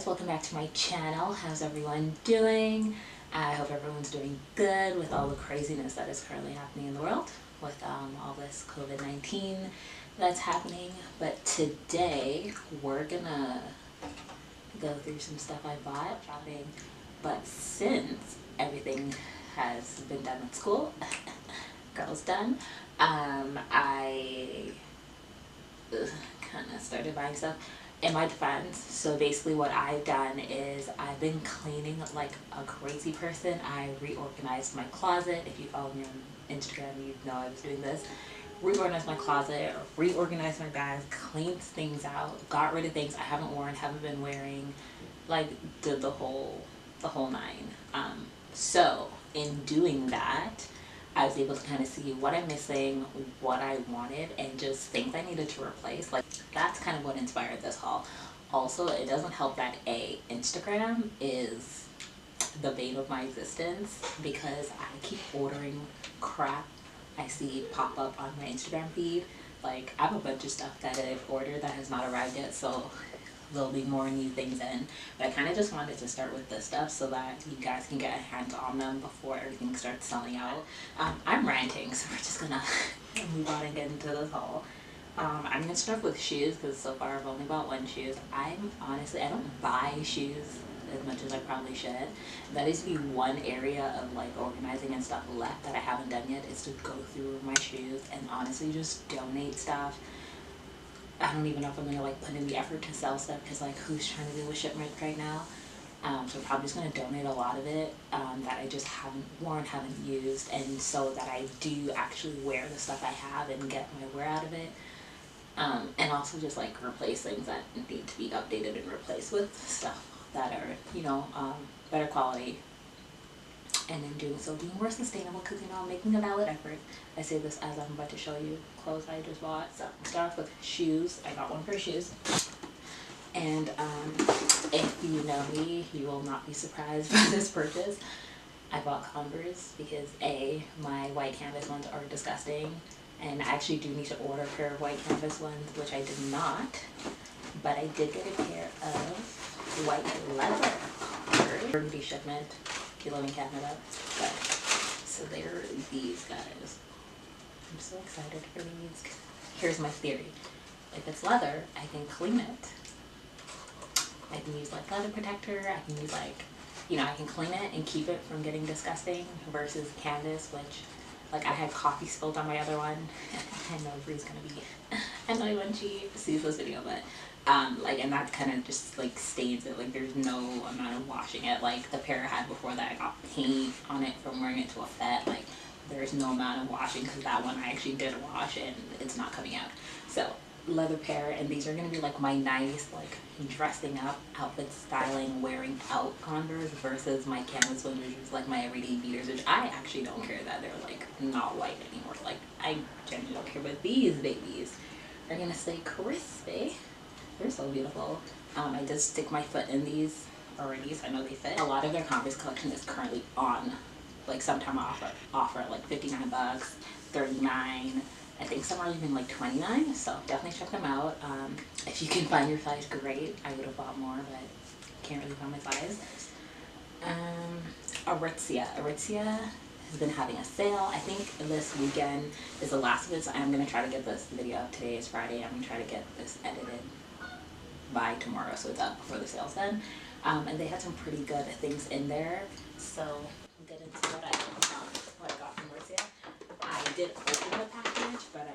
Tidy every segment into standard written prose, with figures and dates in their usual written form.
welcome back to my channel. How's everyone doing? I hope everyone's doing good with all the craziness that is currently happening in the world with all this COVID-19 that's happening. But today we're gonna go through some stuff I bought shopping. But since everything has been done at school, girls done, I kind of started buying stuff. In my defense, so basically what I've done is I've been cleaning like a crazy person. I reorganized my closet. If you follow me on Instagram, you know I was doing this. Reorganized my closet, reorganized my bags, cleaned things out, got rid of things I haven't worn, haven't been wearing, like did the whole nine. So in doing that, I was able to kind of see what I'm missing, what I wanted, and just things I needed to replace. Like, that's kind of what inspired this haul. Also, it doesn't help that Instagram is the bane of my existence because I keep ordering crap I see pop up on my Instagram feed. Like, I have a bunch of stuff that I've ordered that has not arrived yet, so there'll be more new things in. But I kind of just wanted to start with this stuff so that you guys can get a hands on them before everything starts selling out. I'm ranting, so we're just gonna move on and get into this haul. I'm gonna start with shoes because so far I've only bought one shoe. I don't buy shoes as much as I probably should. That is the one area of like organizing and stuff left that I haven't done yet, is to go through my shoes and honestly just donate stuff. I don't even know if I'm gonna like put in the effort to sell stuff because like who's trying to deal with shipment right now. So I'm probably just gonna donate a lot of it that I just haven't worn, haven't used, and so that I do actually wear the stuff I have and get my wear out of it. And also just like replace things that need to be updated and replaced with stuff that are, you know, better quality. And in doing so, being more sustainable because, you know, I'm making a valid effort. I say this as I'm about to show you clothes I just bought. So I'll start off with shoes. I got one pair of shoes. And if you know me, you will not be surprised by this purchase. I bought Converse because A, my white canvas ones are disgusting. And I actually do need to order a pair of white canvas ones, which I did not. But I did get a pair of white leather Converse. Burgundy shipment. If you live in Canada. But, so they're these guys. I'm so excited for these. Here's my theory. If it's leather, I can clean it. I can use like leather protector. I can use like, you know, I can clean it and keep it from getting disgusting versus canvas, which like I had coffee spilled on my other one. I know Bree's gonna be annoyed when she sees this video, but like, and that kind of just like stains it. Like there's no amount of washing it. Like the pair I had before that, I got paint on it from wearing it to a fet. Like there's no amount of washing because that one I actually did wash and it's not coming out. So leather pair, and these are gonna be like my nice like dressing up outfit styling wearing out Converse versus my canvas ones, which is like my everyday beaters, which I actually don't care that they're like not white anymore. Like I genuinely don't care, but these babies are gonna stay crispy. They're so beautiful. I did stick my foot in these already, so I know they fit. A lot of their Converse collection is currently on like sometime offer like 59 bucks, 39. I think some are even like 29, so definitely check them out. If you can find your size, great. I would have bought more, but can't really find my size. Aritzia has been having a sale. I think this weekend is the last of it, so I'm going to try to get this video up. Today is Friday. I'm going to try to get this edited by tomorrow, so it's up before the sale's done. And they had some pretty good things in there, so we'll get into what I got from Aritzia. I did open the package, but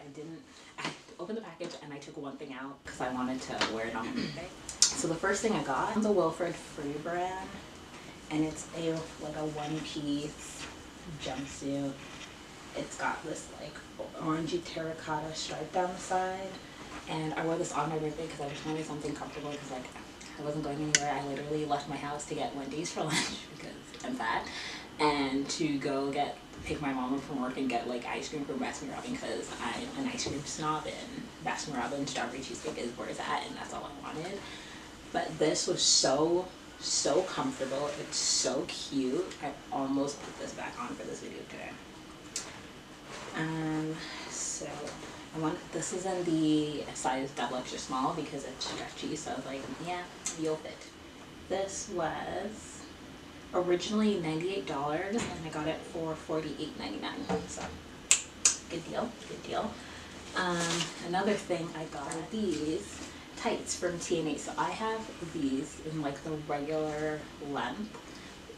I opened the package and I took one thing out because I wanted to wear it on my birthday. So the first thing I got was the Wilfred Free brand, and it's like a one-piece jumpsuit. It's got this like orangey terracotta stripe down the side, and I wore this on my birthday because I just wanted something comfortable because like I wasn't going anywhere. I literally left my house to get Wendy's for lunch because I'm fat, and to go pick my mom up from work and get like ice cream from Baskin Robbins because I'm an ice cream snob, and Baskin Robbins strawberry cheesecake is where it's at, and that's all I wanted. But this was so comfortable. It's so cute. I almost put this back on for this video today. So this is in the size double extra small because it's stretchy, so I was like, yeah, you'll fit. This was originally $98 and I got it for $48.99. So good deal, good deal. Another thing I got are these tights from TNA. So I have these in like the regular length.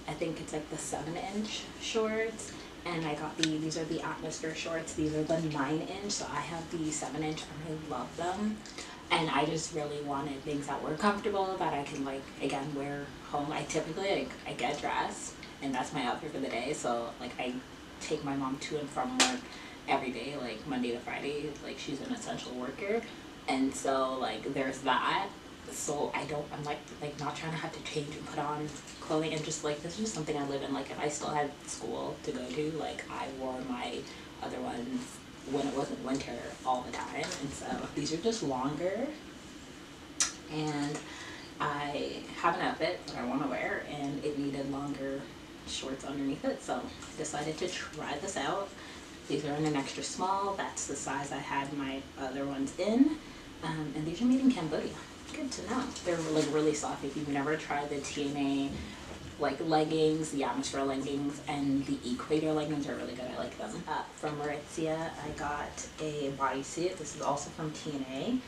I think it's like the 7-inch shorts. And I got these are the Atmosphere shorts. These are the 9-inch. So I have the 7-inch and I love them. And I just really wanted things that were comfortable that I can like, again, wear home. I typically, like, I get dressed and that's my outfit for the day. So like I take my mom to and from work every day, like Monday to Friday. Like she's an essential worker. And so like there's that. So I'm like not trying to have to change and put on clothing, and just like this is just something I live in. Like if I still had school to go to, like I wore my other ones when it wasn't winter all the time. And so these are just longer, and I have an outfit that I want to wear and it needed longer shorts underneath it, so I decided to try this out. These are in an extra small. That's the size I had my other ones in, and these are made in Cambodia. Good to know. They're like really soft. If you've never tried the TNA like leggings, the Atmosphere leggings, and the Equator leggings are really good. I like them. From Aritzia, I got a bodysuit. This is also from TNA,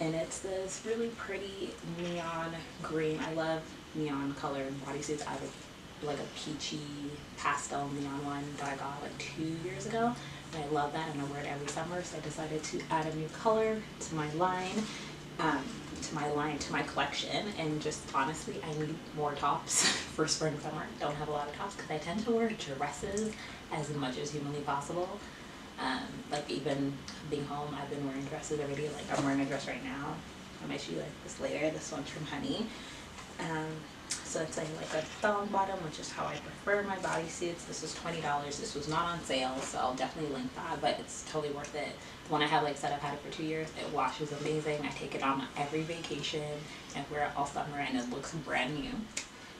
and it's this really pretty neon green. I love neon colored bodysuits. I have like a peachy pastel neon one that I got like 2 years ago, and I love that, and I wear it every summer. So I decided to add a new color to my line. To my collection, and just honestly I need more tops for spring summer. Don't have a lot of tops because I tend to wear dresses as much as humanly possible. Like even being home, I've been wearing dresses every day. Like I'm wearing a dress right now. I might show you like this later. This one's from Honey. So it's like a thong bottom, which is how I prefer my bodysuits. This was $20. This was not on sale, so I'll definitely link that, but it's totally worth it. The one I have, like said, I've had it for 2 years. It washes amazing. I take it on every vacation and wear it all summer, and it looks brand new.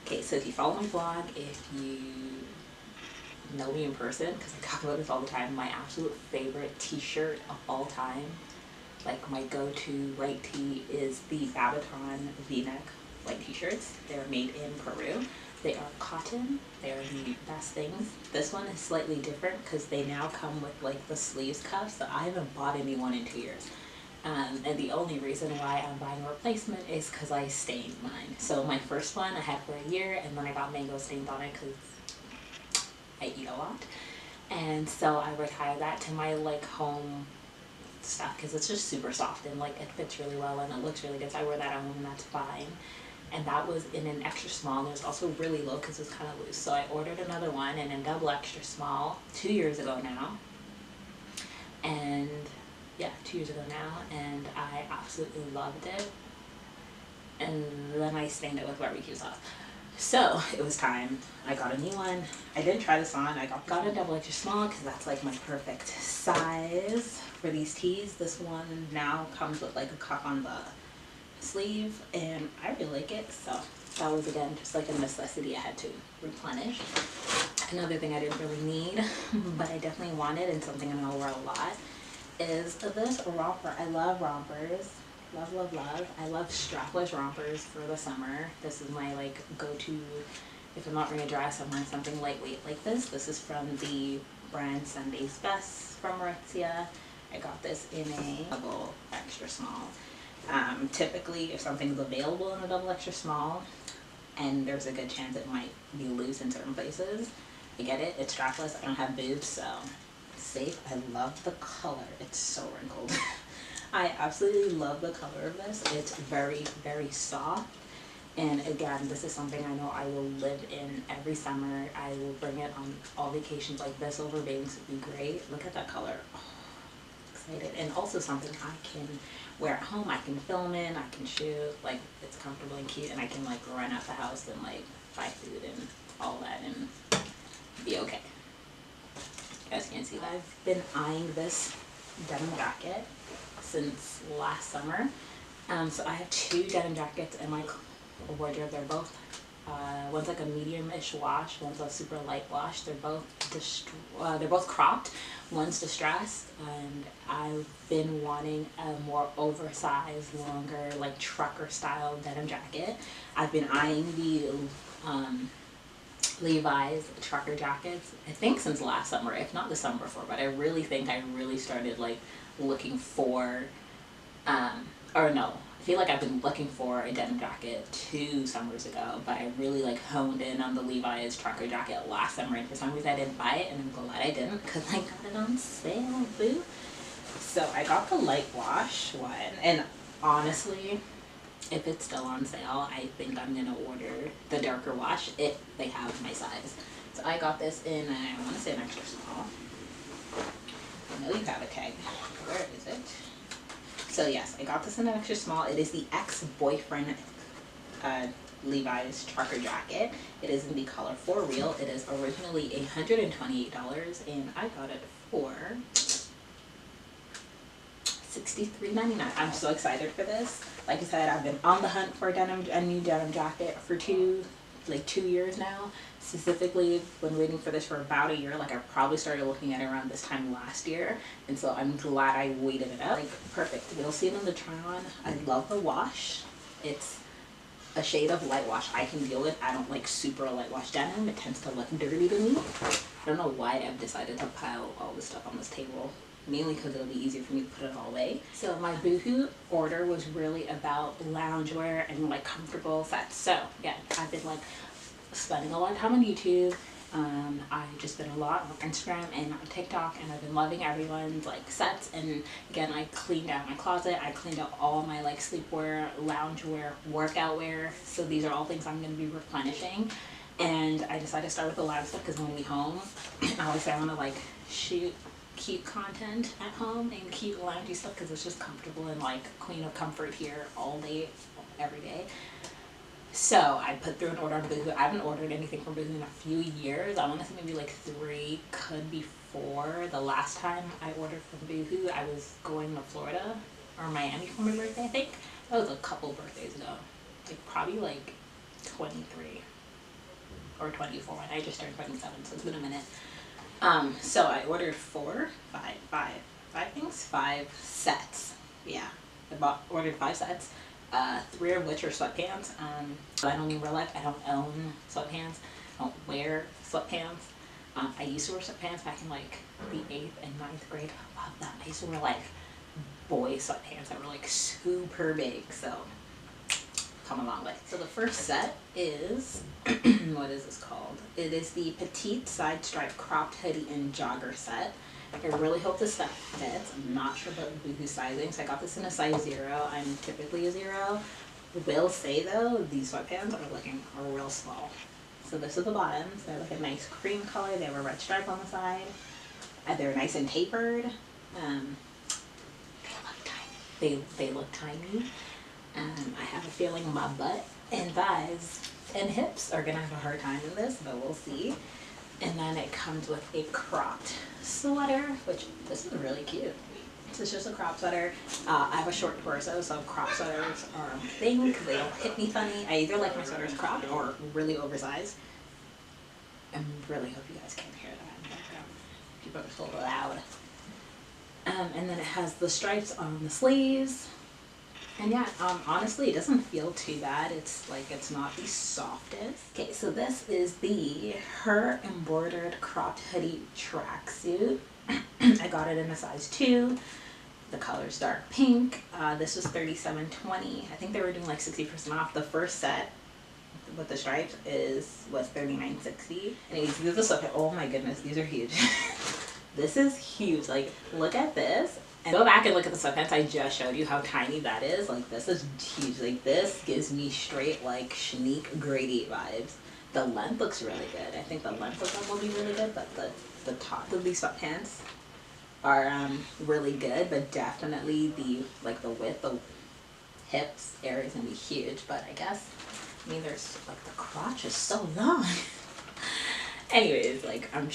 Okay, so if you follow my vlog, if you know me in person, because I talk about this all the time, my absolute favorite t-shirt of all time, like my go-to white tee, is the Babaton V-neck white t-shirts. They're made in Peru. They are cotton. They are the best things. This one is slightly different because they now come with like the sleeves cuffs. So I haven't bought any one in 2 years. And the only reason why I'm buying a replacement is because I stained mine. So my first one I had for a year, and then I got mango stains on it because I eat a lot. And so I retired that to my like home stuff because it's just super soft and like it fits really well and it looks really good. So I wear that at home and that's fine. And that was in an extra small, and it was also really low because it was kind of loose. So I ordered another one in a double extra small 2 years ago now. And yeah, 2 years ago now, and I absolutely loved it. And then I stained it with barbecue sauce. So it was time. I got a new one. I didn't try this on. I got a double extra small because that's like my perfect size for these tees. This one now comes with like a cuff on the sleeve, and I really like it. So that was again just like a necessity I had to replenish. Another thing I didn't really need but I definitely wanted, and something I'm gonna wear a lot, is this romper. I love rompers. Love, love, love. I love strapless rompers for the summer. This is my like go-to. If I'm not wearing a dress, I'm wearing something lightweight like this. This is from the brand Sunday's Best from Aritzia. I got this in a double extra small. Typically if something's available in a double extra small, and there's a good chance it might be loose in certain places, I get it. It's strapless. I don't have boobs, so safe. I love the color. It's so wrinkled. I absolutely love the color of this. It's very, very soft. And again, this is something I know I will live in every summer. I will bring it on all vacations. Like this over bangs would be great. Look at that color. Oh, excited. And also something I can wear at home. I can film in, I can shoot. Like it's comfortable and cute, and I can like run out the house and like buy food and all that and be okay. You guys can't see that. I've been eyeing this denim jacket since last summer. So I have 2 denim jackets in my wardrobe. They're both One's like a medium-ish wash, one's a super light wash. They're both cropped. One's distressed, and I've been wanting a more oversized, longer, like trucker style denim jacket. I've been eyeing the Levi's trucker jackets, I think since last summer, if not the summer before, but I really think I really started like looking for, or no, I feel like I've been looking for a denim jacket 2 summers ago, but I really like honed in on the Levi's trucker jacket last summer, and for some reason I didn't buy it, and I'm glad I didn't because I got it on sale, boo. So I got the light wash one, and honestly, if it's still on sale, I think I'm gonna order the darker wash if they have my size. So I got this in, I want to say an extra small. I know you have a tag. Where is it? So yes, I got this in an extra small. It is the ex-boyfriend Levi's trucker jacket. It is in the color For Real. It is originally $128, and I got it for $63.99. I'm so excited for this. Like I said, I've been on the hunt for a new denim jacket for 2 years now. Specifically, been waiting for this for about a year. Like I probably started looking at it around this time last year, and so I'm glad I waited it out. Like perfect. We'll see it in the try on. I love the wash. It's a shade of light wash I can deal with. I don't like super light wash denim. It tends to look dirty to me. I don't know why I've decided to pile all this stuff on this table. Mainly because it'll be easier for me to put it all away. So my BOOHOO order was really about loungewear and like comfortable sets. So yeah, I've been like spending a lot of time on YouTube. I've just been a lot on Instagram and on TikTok, and I've been loving everyone's like sets. And again, I cleaned out my closet. I cleaned out all my like sleepwear, loungewear, workout wear. So these are all things I'm going to be replenishing. And I decided to start with the lounge stuff because when we home, I always say I want to like keep content at home and keep loungy stuff because it's just comfortable and like queen of comfort here all day, every day. So I put through an order on BOOHOO. I haven't ordered anything from BOOHOO in a few years. I want to say maybe like 3, could be 4. The last time I ordered from BOOHOO, I was going to Florida or Miami for my birthday, I think. That was a couple birthdays ago. Like probably like 23 or 24 when I just turned 27, so it's been a minute. So I ordered 5 sets. Yeah, ordered 5 sets. 3 of which are sweatpants. I don't even realize I don't own sweatpants. I don't wear sweatpants. I used to wear sweatpants back in like the 8th and 9th grade. I love them. I used to wear like boy sweatpants that were like super big. So come a long way. So the first set is what is this called? It is the petite side stripe cropped hoodie and jogger set. I really hope this stuff fits. I'm not sure about BOOHOO sizing, so I got this in a size 0. I'm typically a 0. Will say though, these sweatpants are real small. So this is the bottoms. They're like a nice cream color. They have a red stripe on the side. They're nice and tapered. They look tiny. They look tiny. I have a feeling my butt and thighs and hips are gonna have a hard time in this, but we'll see. And then it comes with a cropped sweater, which this is really cute. This is just a crop sweater. I have a short torso, so crop sweaters are a thing because they don't hit me funny. I either like my sweaters cropped or really oversized. I really hope you guys can't hear that in the background. People are so loud. And then it has the stripes on the sleeves. And yeah, honestly, it doesn't feel too bad. It's not the softest. Okay, so this is the Her embroidered cropped hoodie tracksuit. I got it in a size 2. The color's dark pink. This was $37.20. I think they were doing like 60% off. The first set with the stripes was $39.60. And these are the sweatpants. Oh my goodness, these are huge. This is huge. Like, look at this. And go back and look at the sweatpants I just showed you how tiny that is. Like, this is huge. Like, this gives me straight, like, Shanique grade 8 vibes. The length looks really good. I think the length of them will be really good, but the top of these sweatpants are really good, but definitely the width, the hips area is going to be huge. But I guess, there's, like, the crotch is so long. Anyways, like, I'm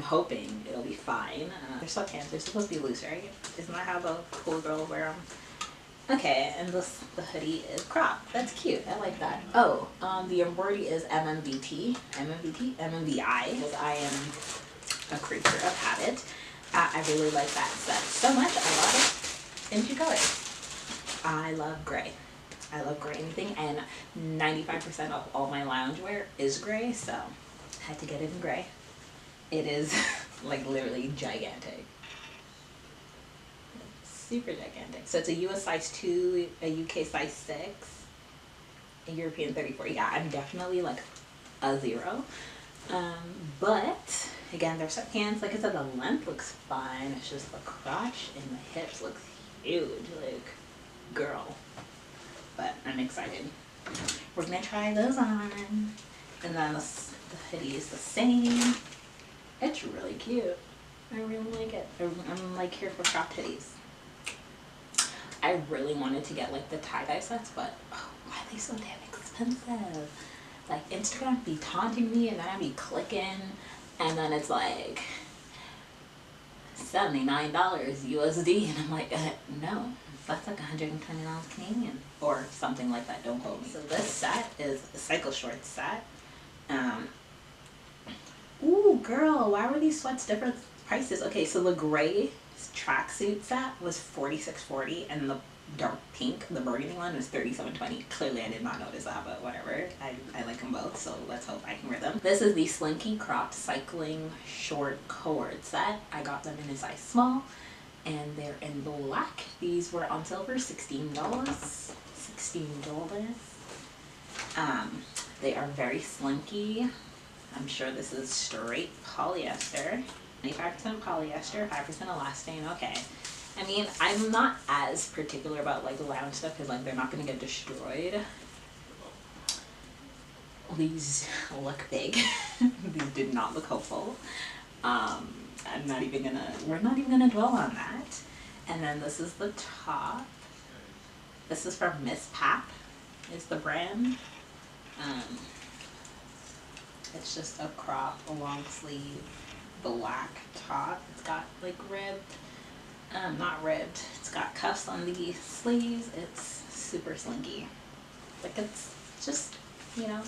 hoping it'll be fine. They're sweatpants. They're supposed to be loose, right? Isn't that how the cool girls wear them? Okay, and the hoodie is crop. That's cute. I like that. Oh, the embroidery is MMVI, because I am a creature of habit. I really like that set so much. I love it in two colors. I love gray. I love gray anything, and 95% of all my loungewear is gray, so I had to get it in gray. It is like literally gigantic. Super gigantic. So it's a US size 2, a UK size 6, a European 34. Yeah, I'm definitely like a 0. But again, there's sweatpants. Like I said, the length looks fine. It's just the crotch and the hips looks huge. Like, girl. But I'm excited. We're gonna try those on. And then the hoodie is the same. It's really cute. I really like it. I'm like here for cropped hoodies. I really wanted to get like the tie-dye sets, but oh, why are they so damn expensive? Like, Instagram be taunting me, and then I be clicking, and then it's like $79 USD, and I'm like, no, that's like $120 Canadian or something like that. Don't quote me. So this set is a cycle shorts set. Ooh, girl, why were these sweats different prices? Okay, so the gray tracksuit set was $46.40, and the dark pink, the burgundy one, was $37.20. Clearly I did not notice that, but whatever. I like them both, so let's hope I can wear them. This is the slinky cropped cycling short co-ord set. I got them in a size small, and they're in black. These were on sale for $16. $16. They are very slinky. I'm sure this is straight polyester. 95% polyester, 5% elastane. Okay. I mean, I'm not as particular about like lounge stuff because like they're not gonna get destroyed. These look big. These did not look hopeful. We're not even gonna dwell on that. And then this is the top. This is from Miss Pap, is the brand. It's just a crop, a long sleeve, black top. It's got like ribbed, not ribbed. It's got cuffs on the sleeves. It's super slinky. Like, it's just, you know,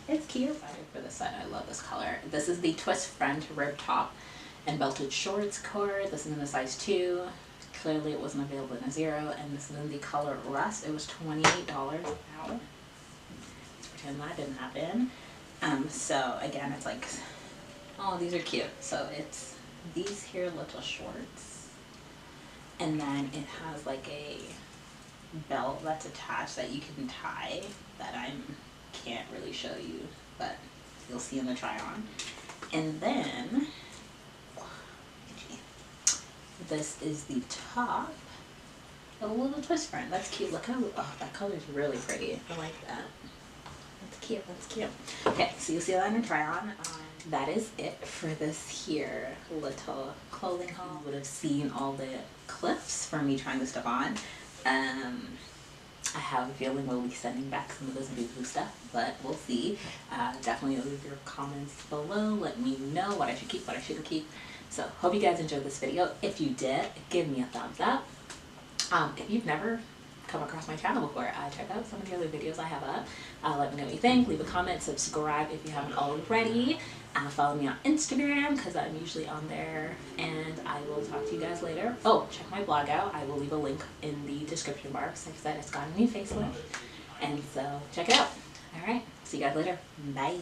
it's cute. For the set, I love this color. This is the twist front rib top and belted shorts cord. This is in a size 2. Clearly it wasn't available in a 0, and this is in the color Rust. It was $28. Ow. Let's pretend that didn't happen. So again, it's like, oh, these are cute. So it's these here little shorts, and then it has like a belt that's attached that you can tie that I can't really show you, but you'll see in the try on. And then this is the top, a little twist front. That's cute. Look how, oh, that color is really pretty. I like that. That's cute. That's cute. Okay, so you'll see that in a try on. That is it for this here little clothing haul. You would have seen all the clips from me trying this stuff on. I have a feeling we'll be sending back some of this BOOHOO stuff, but we'll see. Definitely leave your comments below. Let me know what I should keep, what I shouldn't keep. So hope you guys enjoyed this video. If you did, give me a thumbs up. If you've never come across my channel before, check out some of the other videos I have up. Let me know what you think. Leave a comment, subscribe if you haven't already. Follow me on Instagram because I'm usually on there, and I will talk to you guys later. Oh, check my blog out. I will leave a link in the description bar because like I said, it's got a new facelift, and so check it out. All right, see you guys later. Bye.